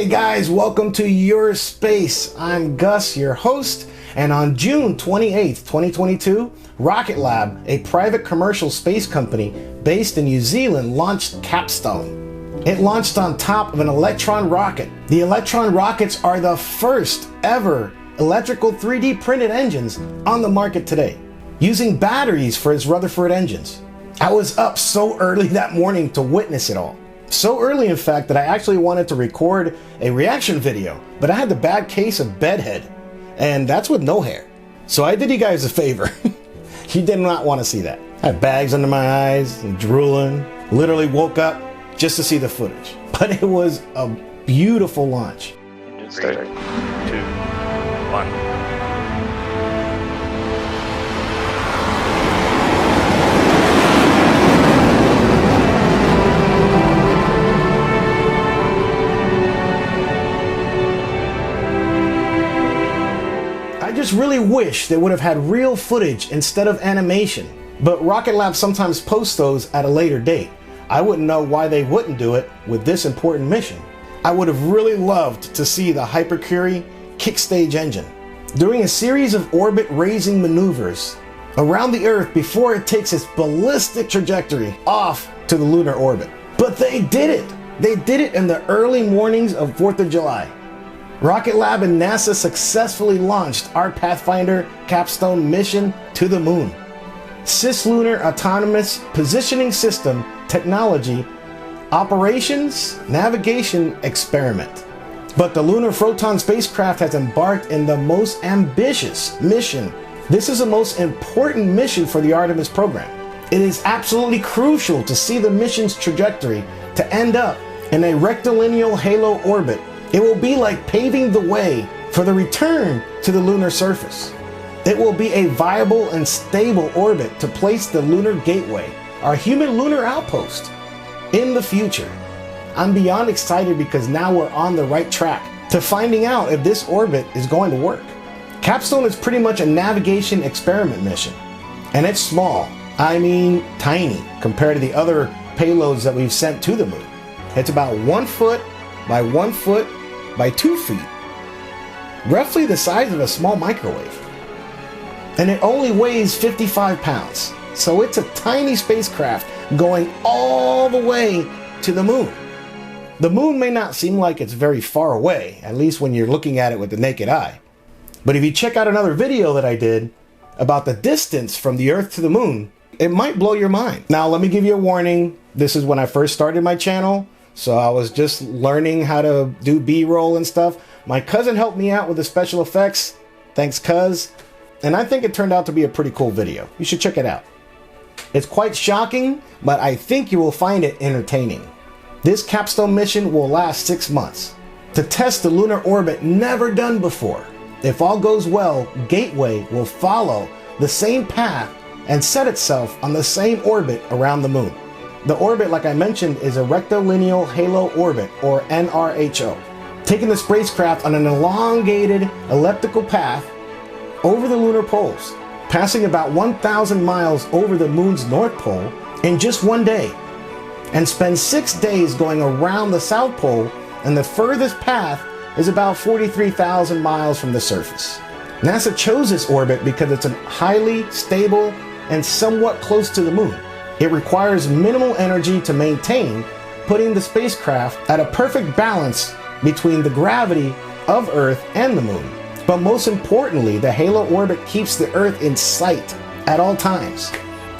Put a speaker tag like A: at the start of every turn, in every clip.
A: Hey guys, welcome to Your Space. I'm Gus, your host, and on June 28th, 2022, Rocketlab, a private commercial space company based in New Zealand, launched CAPSTONE. It launched on top of an Electron rocket. The Electron rockets are the first ever electrical 3D printed engines on the market today, using batteries for its Rutherford engines. I was up so early that morning to witness it all. So early, in fact, that I actually wanted to record a reaction video, but I had the bad case of bedhead, and that's with no hair. So I did you guys a favor. You did not want to see that. I had bags under my eyes and drooling. Literally woke up just to see the footage. But it was a beautiful launch.
B: Engine start. 2, 1.
A: I just really wish they would have had real footage instead of animation, but Rocketlab sometimes posts those at a later date. I wouldn't know why they wouldn't do it with this important mission. I would have really loved to see the Hypercurie kickstage engine doing a series of orbit-raising maneuvers around the Earth before it takes its ballistic trajectory off to the lunar orbit. But they did it! They did it in the early mornings of 4th of July. Rocketlab and NASA successfully launched our Pathfinder CAPSTONE mission to the moon. Cislunar Autonomous Positioning System Technology Operations Navigation Experiment. But the Lunar Photon spacecraft has embarked in the most ambitious mission. This is the most important mission for the Artemis program. It is absolutely crucial to see the mission's trajectory to end up in a rectilineal halo orbit. It will be like paving the way for the return to the lunar surface. It will be a viable and stable orbit to place the Lunar Gateway, our human lunar outpost, in the future. I'm beyond excited because now we're on the right track to finding out if this orbit is going to work. CAPSTONE is pretty much a navigation experiment mission, and it's small, I mean tiny, compared to the other payloads that we've sent to the moon. It's about 1 foot by 1 foot by 2 feet, roughly the size of a small microwave. And it only weighs 55 pounds, so it's a tiny spacecraft going all the way to the moon. The moon may not seem like it's very far away, at least when you're looking at it with the naked eye. But if you check out another video that I did about the distance from the Earth to the moon, it might blow your mind. Now let me give you a warning. This is when I first started my channel, so I was just learning how to do B-roll and stuff. My cousin helped me out with the special effects. Thanks, cuz. And I think it turned out to be a pretty cool video. You should check it out. It's quite shocking, but I think you will find it entertaining. This CAPSTONE mission will last 6 months to test the lunar orbit never done before. If all goes well, Gateway will follow the same path and set itself on the same orbit around the moon. The orbit, like I mentioned, is a rectilineal halo orbit, or NRHO, taking the spacecraft on an elongated elliptical path over the lunar poles, passing about 1,000 miles over the moon's north pole in just 1 day, and spend 6 days going around the south pole, and the furthest path is about 43,000 miles from the surface. NASA chose this orbit because it's highly stable and somewhat close to the moon. It requires minimal energy to maintain, putting the spacecraft at a perfect balance between the gravity of Earth and the moon. But most importantly, the halo orbit keeps the Earth in sight at all times,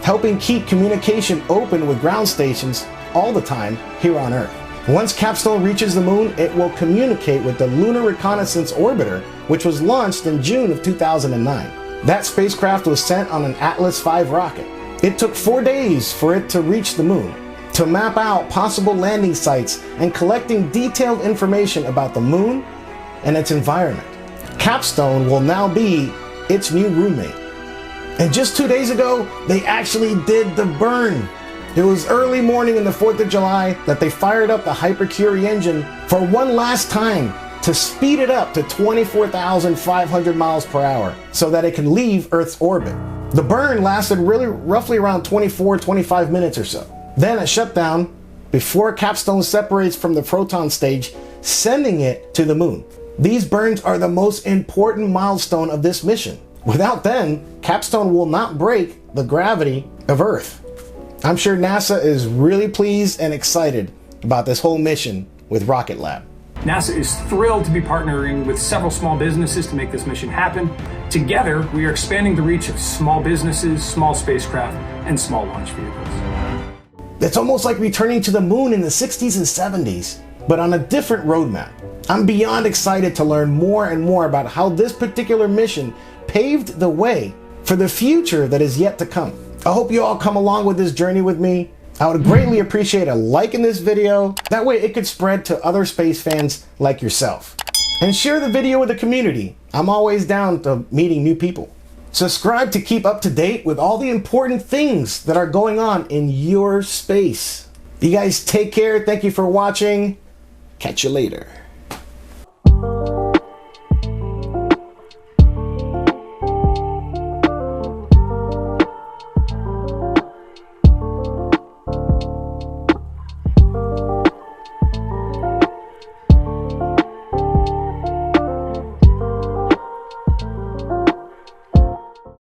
A: helping keep communication open with ground stations all the time here on Earth. Once CAPSTONE reaches the moon, it will communicate with the Lunar Reconnaissance Orbiter, which was launched in June of 2009. That spacecraft was sent on an Atlas V rocket. It took 4 days for it to reach the moon, to map out possible landing sites and collecting detailed information about the moon and its environment. CAPSTONE will now be its new roommate. And just 2 days ago, they actually did the burn. It was early morning in the 4th of July that they fired up the Hypercurie engine for one last time to speed it up to 24,500 miles per hour so that it can leave Earth's orbit. The burn lasted roughly around 25 minutes or so. Then at shutdown, before CAPSTONE separates from the proton stage, sending it to the moon. These burns are the most important milestone of this mission. Without them, CAPSTONE will not break the gravity of Earth. I'm sure NASA is really pleased and excited about this whole mission with Rocketlab.
C: NASA is thrilled to be partnering with several small businesses to make this mission happen. Together, we are expanding the reach of small businesses, small spacecraft, and small launch vehicles.
A: It's almost like returning to the moon in the 60s and 70s, but on a different roadmap. I'm beyond excited to learn more and more about how this particular mission paved the way for the future that is yet to come. I hope you all come along with this journey with me. I would greatly appreciate a like in this video. That way it could spread to other space fans like yourself. And share the video with the community. I'm always down to meeting new people. Subscribe to keep up to date with all the important things that are going on in your space. You guys take care. Thank you for watching. Catch you later.